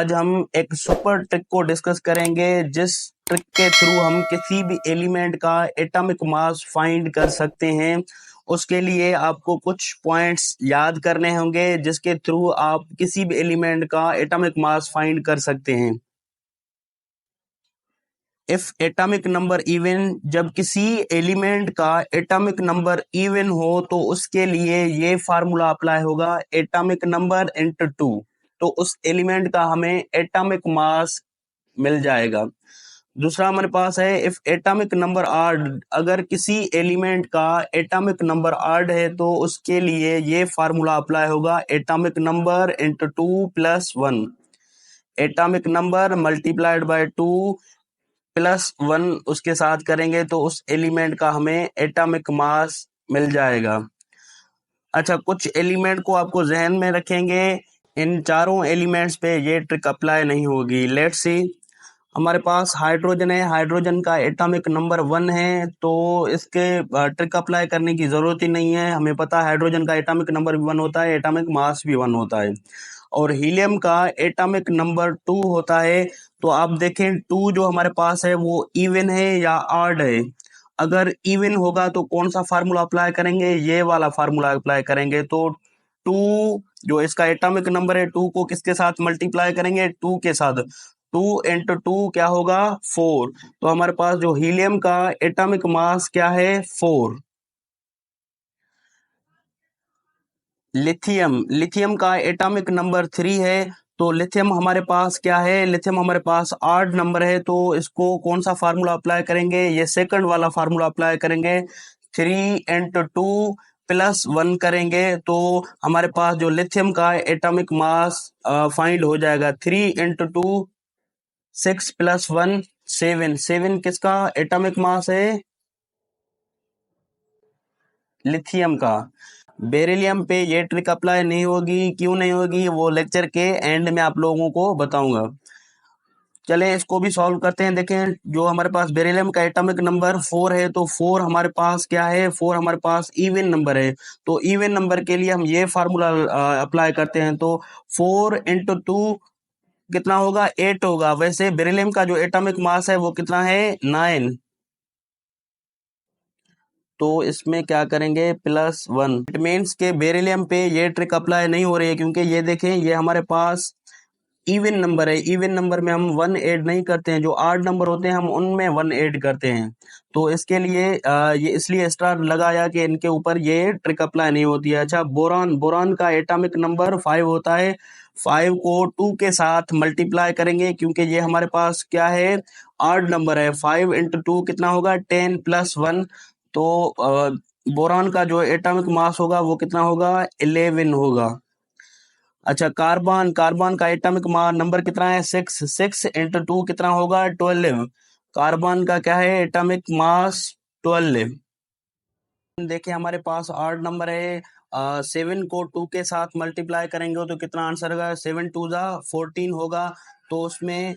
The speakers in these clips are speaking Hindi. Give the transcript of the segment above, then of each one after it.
आज हम एक सुपर ट्रिक को डिस्कस करेंगे जिस ट्रिक के थ्रू हम किसी भी एलिमेंट का एटॉमिक मास फाइंड कर सकते हैं। उसके लिए आपको कुछ पॉइंट्स याद करने होंगे जिसके थ्रू आप किसी भी एलिमेंट का एटॉमिक मास फाइंड कर सकते हैं। इफ एटॉमिक नंबर इवन, जब किसी एलिमेंट का एटॉमिक नंबर इवन हो तो उसके लिए ये फार्मूला अप्लाई होगा, एटॉमिक नंबर इंटू 2। तो उस एलिमेंट का हमें एटॉमिक मास मिल जाएगा। दूसरा हमारे पास है इफ एटॉमिक नंबर ऑड, अगर किसी एलिमेंट का एटॉमिक नंबर ऑड है तो उसके लिए ये फार्मूला अप्लाई होगा, atomic number into 2 plus 1। Atomic number multiplied by 2 plus 1 उसके साथ करेंगे तो उस एलिमेंट का हमें एटॉमिक मास मिल जाएगा। अच्छा, कुछ एलिमेंट को आपको जहन में रखेंगे, इन चारों एलिमेंट्स पे ये ट्रिक अप्लाई नहीं होगी। लेट्स सी, हमारे पास हाइड्रोजन है, हाइड्रोजन का एटॉमिक नंबर 1 है तो इसके ट्रिक अप्लाई करने की जरूरत ही नहीं है। हमें पता है हाइड्रोजन का एटॉमिक नंबर भी 1 होता है, एटॉमिक मास भी 1 होता है। और हीलियम का एटॉमिक नंबर 2 होता है। तो आप देखें 2 जो हमारे पास है वो इवन है या ऑड है। अगर इवन होगा तो कौन सा फार्मूला अप्लाई करेंगे, ये वाला फार्मूला अप्लाई करेंगे। तो 2 जो इसका एटॉमिक नंबर है 2 को किसके साथ मल्टीप्लाई करेंगे, 2 के साथ। 2 इंटू 2 क्या होगा, 4। तो हमारे पास जो हीलियम का एटॉमिक मास क्या है, 4। लिथियम का एटॉमिक नंबर 3 है। तो लिथियम हमारे पास क्या है, लिथियम हमारे पास 8 नंबर है। तो इसको कौन सा फार्मूला अप्लाई करेंगे, ये सेकंड वाला फार्मूला अप्लाई करेंगे, 3 इंटू 2 प्लस 1 करेंगे तो हमारे पास जो लिथियम का एटॉमिक मास फाइंड हो जाएगा। 3 इंटू 2 6 प्लस 1 7। 7 किसका एटॉमिक मास है, लिथियम का। बेरिलियम पे ये ट्रिक अप्लाई नहीं होगी, क्यों नहीं होगी वो लेक्चर के एंड में आप लोगों को बताऊंगा। चले इसको भी सॉल्व करते हैं। देखें जो हमारे पास बेरिलियम का एटॉमिक नंबर 4 है तो 4 हमारे पास क्या है, 4 हमारे पास इवन नंबर है। तो इवन नंबर के लिए हम ये फार्मूला अप्लाई करते हैं। तो 4 इंटू 2 कितना होगा, 8 होगा। वैसे बेरिलियम का जो एटॉमिक मास है वो कितना है, 9। तो इसमें क्या करेंगे, प्लस 1। इट मीन्स के बेरिलियम पे ये ट्रिक अप्लाई नहीं हो रही है क्योंकि ये देखें ये हमारे पास इवन नंबर है। इवन नंबर में हम 1 ऐड नहीं करते हैं, जो ऑड नंबर होते हैं हम उनमें 1 ऐड करते हैं। तो इसके लिए ये इसलिए स्टार लगाया कि इनके ऊपर ये ट्रिक अप्लाई नहीं होती है। अच्छा, बोरॉन, बोरॉन का एटॉमिक नंबर 5 होता है। 5 को 2 के साथ मल्टीप्लाई करेंगे क्योंकि ये हमारे पास क्या है, ऑड नंबर है। 5 इंटू 2 कितना होगा, 10 प्लस 1। तो बोरॉन का जो एटॉमिक मास होगा वो कितना होगा, 11 होगा। अच्छा, कार्बन, कार्बन का एटॉमिक नंबर कितना है, 6। 6 इंटू 2 कितना होगा, 12। कार्बन का क्या है, एटॉमिक मास 12। देखिए हमारे पास आठ नंबर है। 7 को 2 के साथ मल्टीप्लाई करेंगे तो कितना आंसर होगा, 7 टू ज़ा 14 होगा। तो उसमें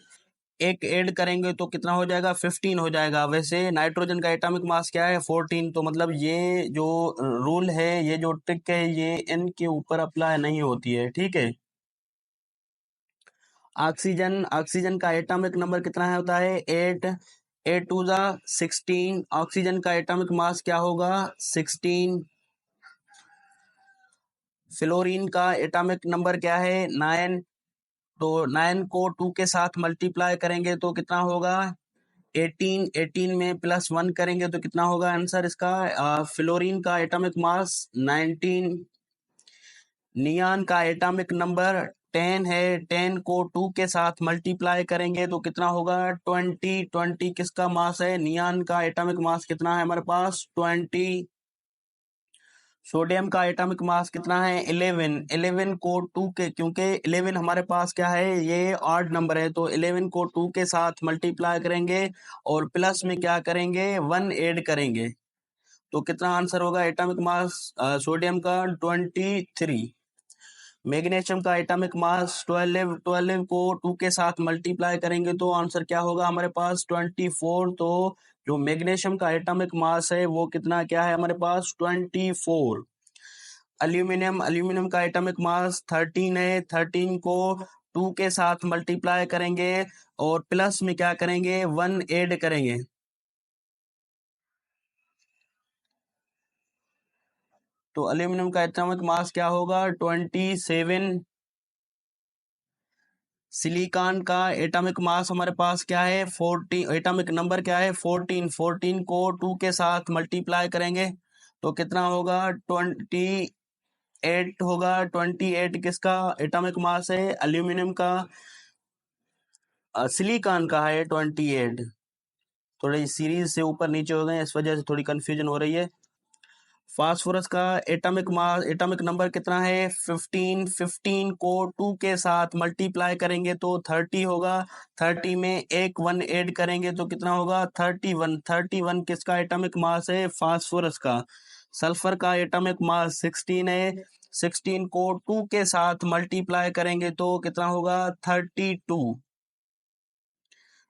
एक ऐड करेंगे तो कितना हो जाएगा, 15 हो जाएगा। वैसे नाइट्रोजन का एटॉमिक मास क्या है, 14। तो मतलब ये जो रूल है, ये जो ट्रिक है, ये n के ऊपर अप्लाई नहीं होती है, ठीक है। ऑक्सीजन, ऑक्सीजन का एटॉमिक नंबर कितना है, होता है 8। 8 टू ज़ा 16। ऑक्सीजन का एटॉमिक मास क्या होगा, 16। फ्लोरीन का एटॉमिक नंबर क्या है, 9। तो 9 को 2 के साथ मल्टीप्लाई करेंगे तो कितना होगा, 18। 18 में प्लस 1 करेंगे तो कितना होगा आंसर इसका, फ्लोरीन का एटॉमिक मास 19। नियान का एटॉमिक नंबर 10 है। 10 को 2 के साथ मल्टीप्लाई करेंगे तो कितना होगा, 20। 20 किसका मास है, नियान का एटॉमिक मास कितना है हमारे पास, 20। सोडियम का एटॉमिक मास कितना है, 11। 11 को 2 के, क्योंकि 11 हमारे पास क्या है, ये ऑड नंबर है। तो 11 को 2 के साथ मल्टीप्लाई करेंगे और प्लस में क्या करेंगे, 1 ऐड करेंगे तो कितना आंसर होगा एटॉमिक मास सोडियम का, 23। मैग्नीशियम का एटॉमिक मास 12। 12 को 2 के साथ मल्टीप्लाई करेंगे तो आंसर क्या होगा हमारे पास, 24। तो जो मैग्नीशियम का एटॉमिक मास है वो कितना क्या है हमारे पास, 24। एल्यूमिनियम, एल्यूमिनियम का एटॉमिक मास 13 है। 13 को 2 के साथ मल्टीप्लाई करेंगे और प्लस में क्या करेंगे 1 ऐड करेंगे। तो एल्यूमिनियम का एटॉमिक मास क्या होगा 27। सिलिकॉन का एटॉमिक मास हमारे पास क्या है 14, एटॉमिक नंबर क्या है 14। 14 को 2 के साथ मल्टीप्लाई करेंगे तो कितना होगा 28 होगा। 28 किसका एटॉमिक मास है एल्यूमिनियम का, सिलिकॉन का है 28। थोड़ी सीरीज से ऊपर नीचे हो गए इस वजह से थोड़ी कंफ्यूजन हो रही है। फास्फोरस का एटॉमिक मास एटॉमिक नंबर कितना है 15। 15 को 2 के साथ मल्टीप्लाई करेंगे तो 30 होगा। 30 में एक 1 ऐड करेंगे तो कितना होगा 31। 31 किसका एटॉमिक मास है फास्फोरस का। सल्फर का एटॉमिक मास 16 है। 16 को 2 के साथ मल्टीप्लाई करेंगे तो कितना होगा 32।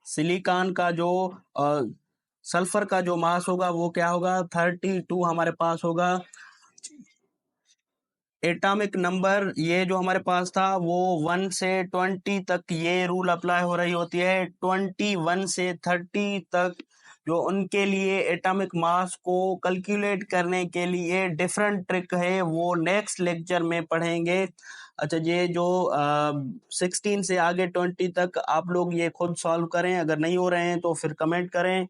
सिलिकॉन का जो सल्फर का जो मास होगा वो क्या होगा 32 हमारे पास होगा। एटॉमिक नंबर ये जो हमारे पास था वो 1 से 20 तक ये रूल अप्लाई हो रही होती है। 21 से 30 तक जो उनके लिए एटॉमिक मास को कैलकुलेट करने के लिए डिफरेंट ट्रिक है वो नेक्स्ट लेक्चर में पढ़ेंगे। अच्छा ये जो 16 से आगे 20 तक आप लोग ये खुद सॉल्व करें, अगर नहीं हो रहे हैं तो फिर कमेंट करें।